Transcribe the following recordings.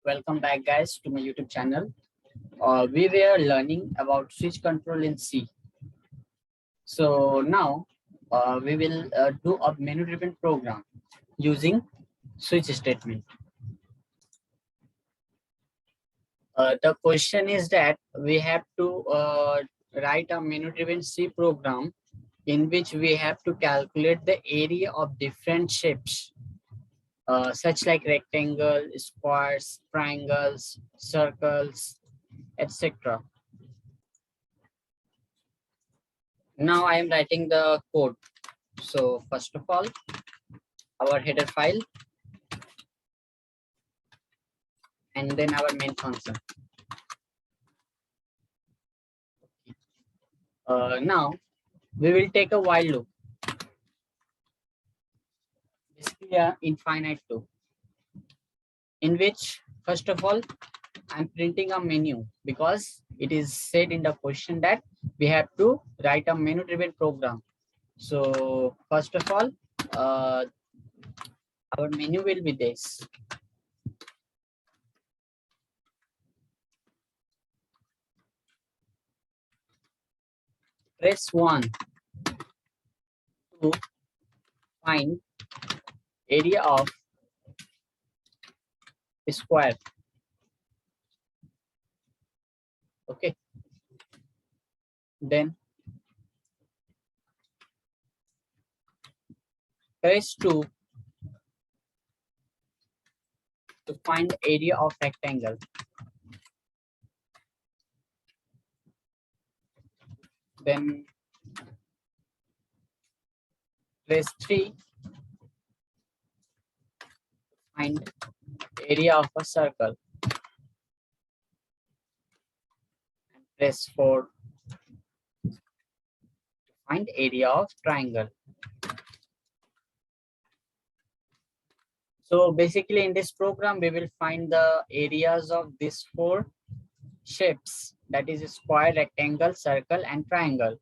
Welcome back, guys, to my YouTube channel. We were learning about switch control in C. So now we will do a menu-driven program using switch statement. The question is that we have to write a menu-driven C program in which we have to calculate the area of different shapes, such like rectangle, squares, triangles, circles, etc. Now I am writing the code. So first of all, our header file and then our main function. Now we will take a while loop, basically an infinite loop, in which first of all I'm printing a menu because it is said in the question that we have to write a menu-driven program. So first of all, our menu will be this. Press 1 to find area of square. Okay. Then press 2 to find area of rectangle. Then press 3 to find area of a circle. And press 4 to find area of triangle. So basically in this program, we will find the areas of these 4 shapes, that is square, rectangle, circle, and triangle.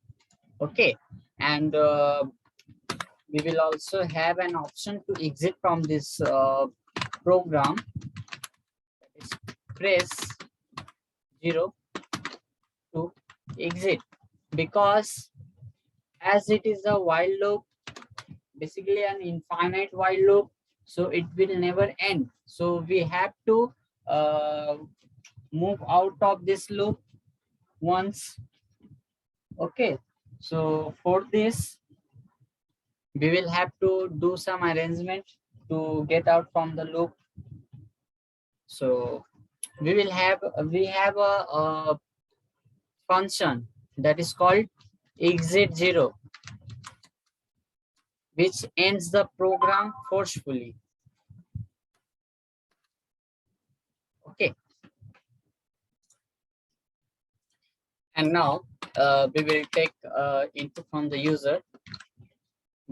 Okay. And we will also have an option to exit from this program. That is press 0 to exit, because as it is a while loop, basically an infinite while loop, so it will never end. So we have to move out of this loop once. Okay, so for this we will have to do some arrangement to get out from the loop. So we have a function that is called exit 0, which ends the program forcefully. Okay. And now we will take input from the user,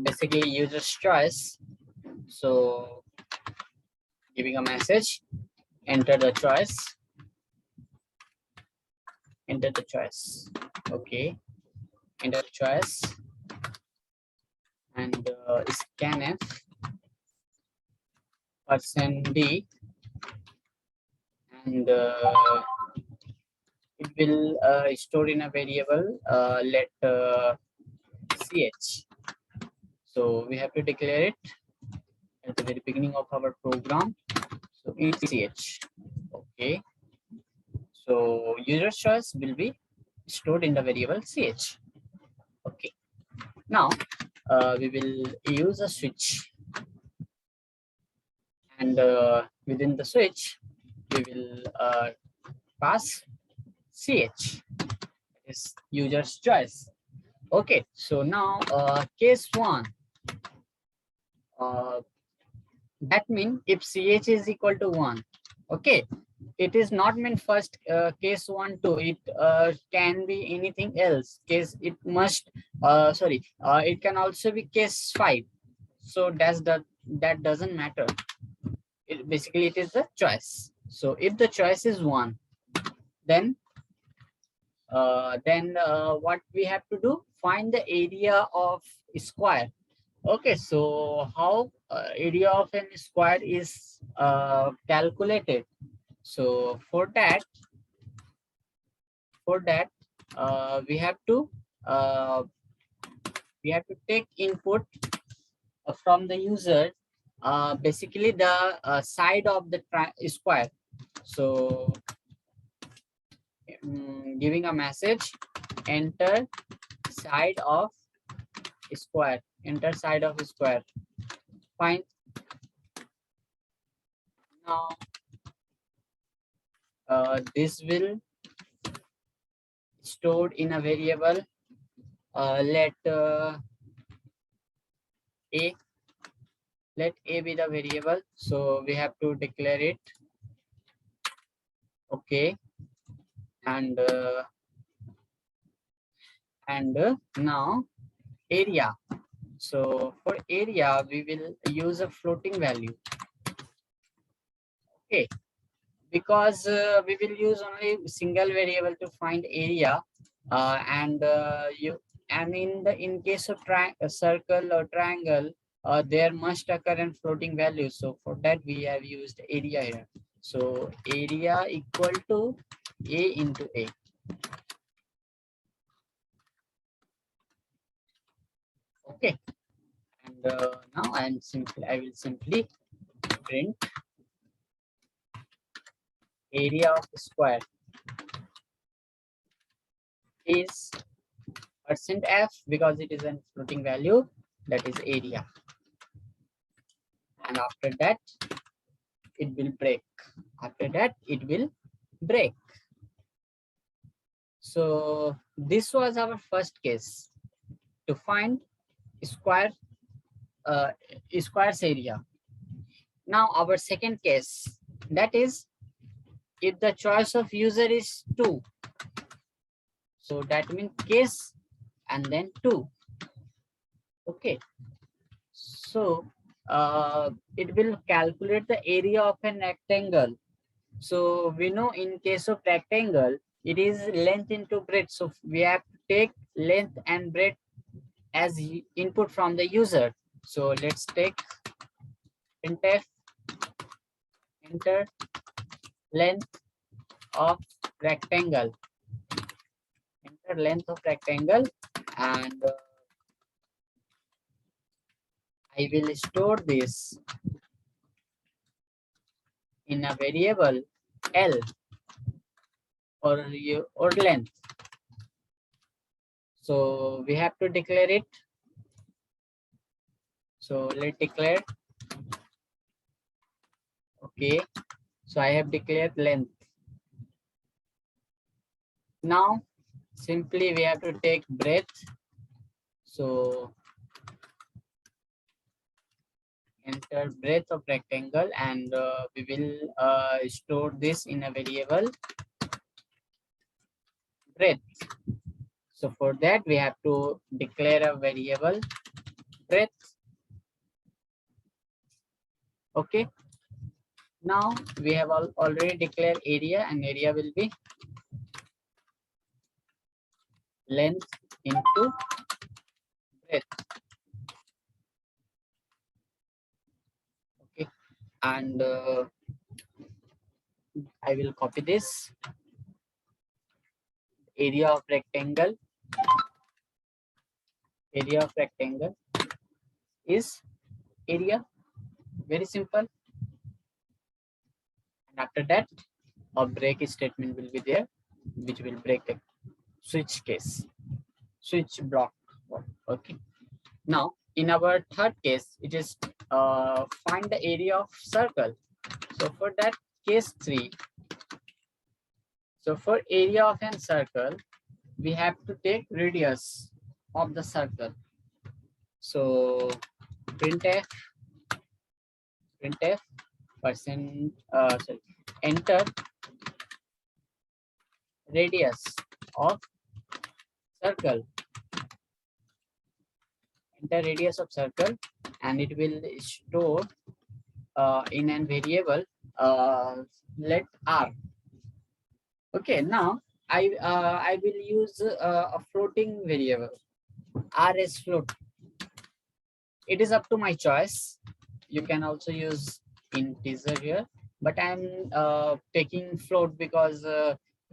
basically user's choice. So giving a message, enter the choice, enter the choice. Okay, enter the choice, and scanf %d, and it will store in a variable let ch. So we have to declare it at the very beginning of our program. So int ch. Okay. So user choice will be stored in the variable ch. Okay. Now we will use a switch, and within the switch we will pass ch, is user's choice. Okay, so now case 1, that means if ch is equal to 1, okay, it is not mean first case 1 2, it can be anything else case, it must it can also be case 5. So that doesn't matter. Basically it is the choice. So if the choice is 1, then what we have to do, find the area of square. Okay, so how area of a square is calculated? So for that we have to uh, take input from the user, basically the side of the square. So giving a message, enter side of square, enter side of square. Fine. Now this will stored in a variable, let a be the variable, so we have to declare it. Okay. And now area. So for area we will use a floating value. Okay, because we will use only single variable to find area, in case of a circle or triangle, there must occur in floating value. So for that we have used area here. So area equal to a into a. Okay, and now I will simply print area of square is %f, because it is a floating value, that is area. And after that it will break. After that it will break. So this was our first case to find square square's area. Now our second case, that is if the choice of user is 2. So that means case and then 2. Okay. So it will calculate the area of a rectangle. So we know in case of rectangle, it is length into breadth. So we have to take length and breadth as input from the user. So let's take printf enter length of rectangle. Enter length of rectangle, and I will store this in a variable L or length. So we have to declare it. So let's declare. Okay. So I have declared length. Now simply we have to take breadth. So enter breadth of rectangle, and we will store this in a variable breadth. So for that we have to declare a variable breadth. Okay. Now we have already declared area, and area will be length into breadth. Okay, and I will copy this. Area of rectangle. Area of rectangle is area. Very simple. And after that, a break statement will be there, which will break the switch case, switch block. Okay. Now in our third case, it is find the area of circle. So for that, case 3. So for area of a circle, we have to take radius of the circle. So printf enter radius of circle. Enter radius of circle, and it will store in a variable let r. Okay, now I will use a floating variable. R is float. It is up to my choice. You can also use integer here. but I'm taking float because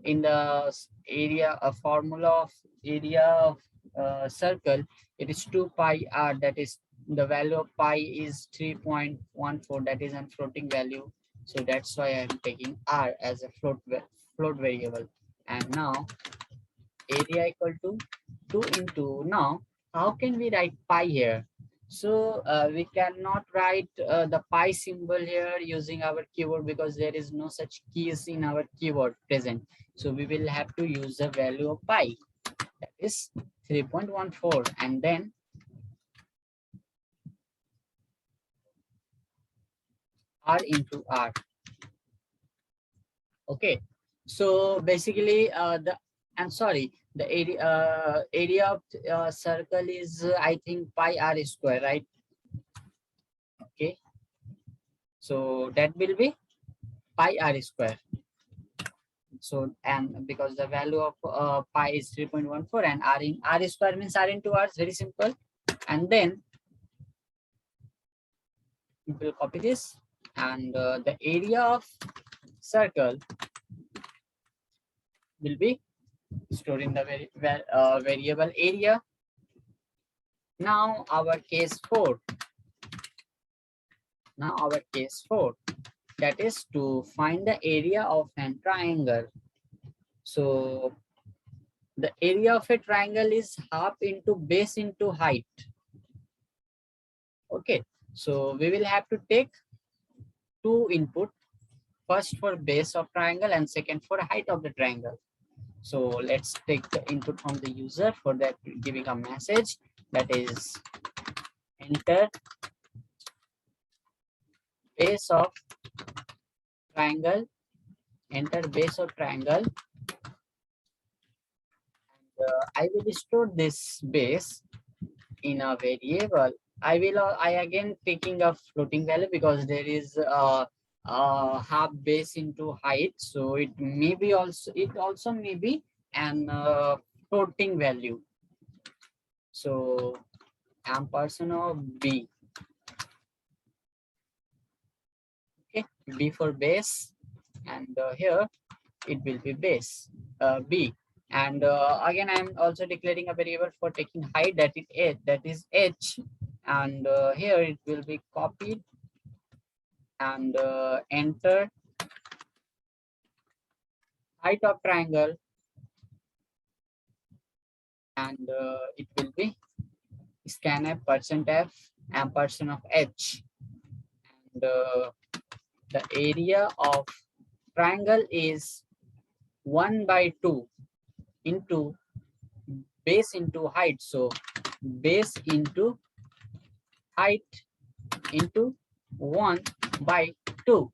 in the area, a formula of area of circle, it is 2 pi r. That is, the value of pi is 3.14. That is a floating value. So that's why I'm taking r as a float variable. And now area equal to 2 into, now how can we write pi here? So we cannot write the pi symbol here using our keyboard because there is no such keys in our keyboard present. So we will have to use the value of pi, that is 3.14, and then r into r. Okay, so basically I'm sorry, the area of circle is I think pi r square, right? Okay, so that will be pi r square. So, and because the value of pi is 3.14, and r square means r into r, is very simple. And then we will copy this, and the area of circle will be stored in the variable area. Now our case 4. Now our case 4, that is to find the area of a triangle. So the area of a triangle is half into base into height. Okay, so we will have to take two input, first for base of triangle and second for height of the triangle. So let's take the input from the user. For that, giving a message, that is enter base of triangle, enter base of triangle. I will store this base in a variable. I again taking a floating value because there is half base into height, so it may be also, it also may be an floating value. So ampersand of b. Okay, b for base, and here it will be base b. And again, I'm also declaring a variable for taking height, that is h, and here it will be copied and enter height of triangle, and it will be scanf %f ampersand of h, and the area of triangle is 1/2 into base into height. So base into height into 1/2.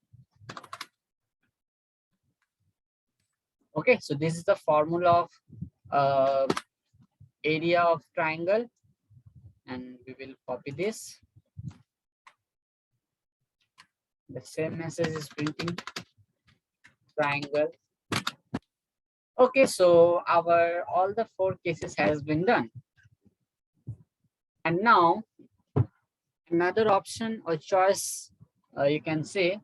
Okay, so this is the formula of area of triangle, and we will copy this. The same message is printing triangle. Okay, so our all the 4 cases has been done, and now another option or choice you can say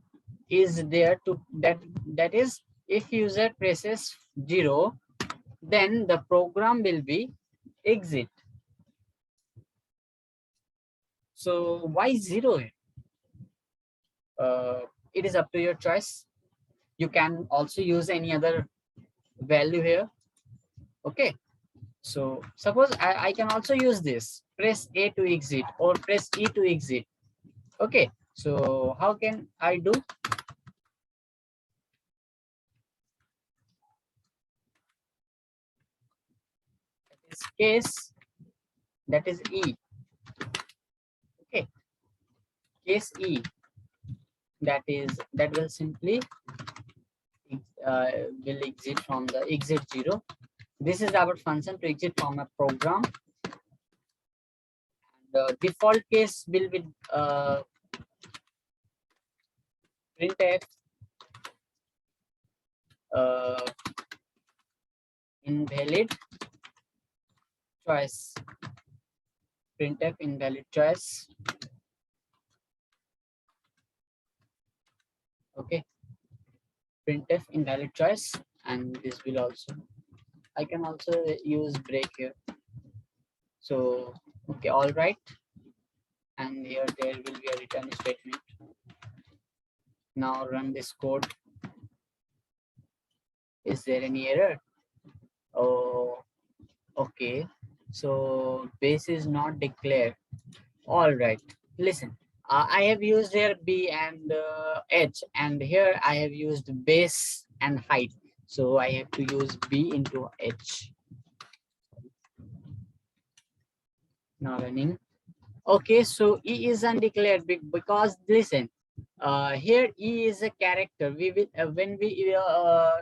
is there, to that is, if user presses 0, then the program will be exit. So why 0? It is up to your choice. You can also use any other value here. Okay, so suppose I can also use this, press A to exit or press E to exit. Okay, so how can I do? That is case, that is E. Okay, case E, that will simply will exit from the exit 0. This is our function to exit from a program. The default case will be printf invalid choice, printf invalid choice. Okay, printf invalid choice, and this will also, I can also use break here. So okay, all right, and here there will be a return statement. Now run this code. Is there any error? Oh, okay, so base is not declared. All right, listen, I have used here b and h, and here I have used base and height, so I have to use b into h. Now running. Okay, so e is undeclared because listen, here e is a character. We will when we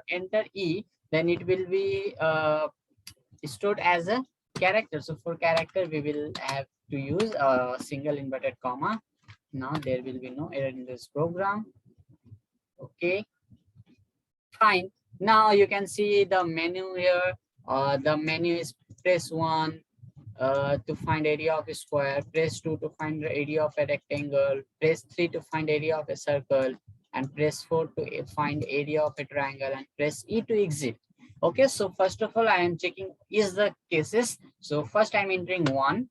enter e, then it will be stored as a character. So for character, we will have to use a single inverted comma. Now there will be no error in this program. Okay, fine. Now you can see the menu here. The menu is press 1 to find area of a square, press 2 to find the area of a rectangle, press 3 to find area of a circle, and press 4 to find area of a triangle, and press E to exit. Okay, so first of all, I am checking is the cases. So first I'm entering 1,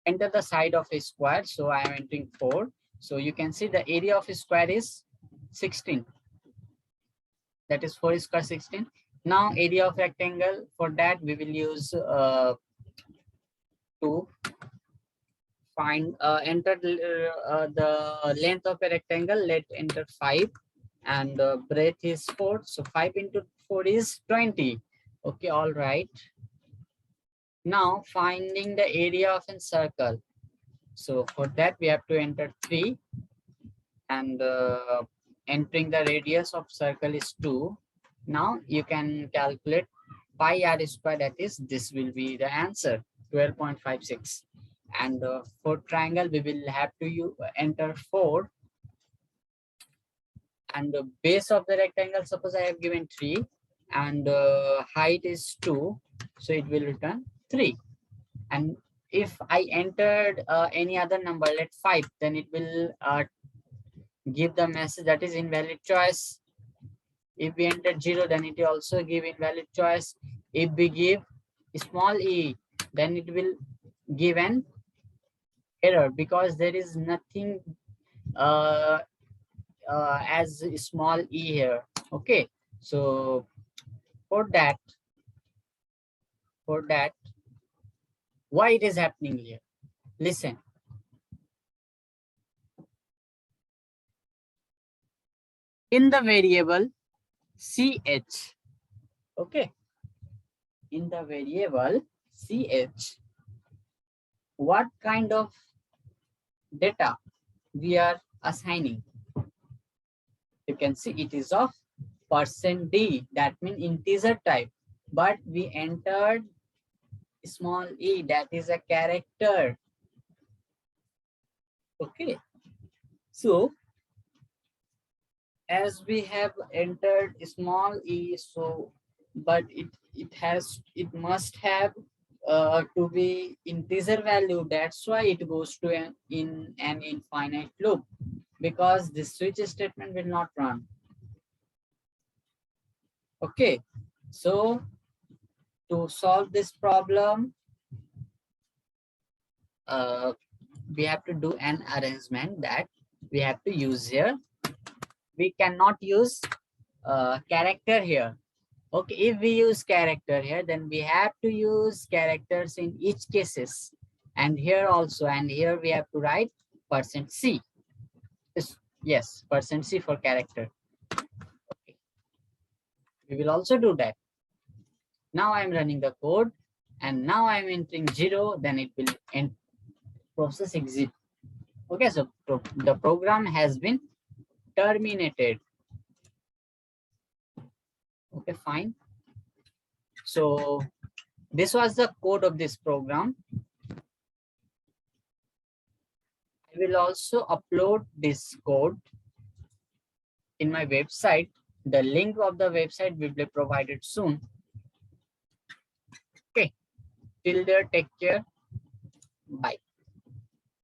enter the side of a square. So I am entering 4. So you can see the area of a square is 16. That is 4 square 16. Now area of rectangle, for that we will use 2. Find enter the length of a rectangle. Let enter 5, and breadth is 4. So 5 into 4 is 20. Okay, all right. Now finding the area of a circle. So for that we have to enter 3, and entering the radius of circle is 2. Now you can calculate pi r square, that is, this will be the answer, 12.56. And for triangle we will have to enter 4, and the base of the rectangle, suppose I have given 3, and height is 2, so it will return 3. And if I entered any other number, let 5, then it will give the message that is invalid choice. If we enter 0, then it will also give invalid choice. If we give small e, then it will give an error because there is nothing as small e here. Okay, so for that, why it is happening here? Listen. In the variable ch, okay, in the variable ch, what kind of data we are assigning? You can see it is of %d, that means integer type, but we entered small e, that is a character. Okay, so as we have entered small e, so but it must have to be integer value. That's why it goes to an infinite loop, because this switch statement will not run. Okay, so to solve this problem, we have to do an arrangement that we have to use here. We cannot use character here. Okay, if we use character here, then we have to use characters in each cases, and here also, and here we have to write %c. Yes, %c for character. Okay, we will also do that. Now I'm running the code, and now I'm entering 0, then it will end process exit. Okay, so the program has been terminated. Okay, fine. So this was the code of this program. I will also upload this code in my website. The link of the website will be provided soon. Okay, till there, take care. Bye.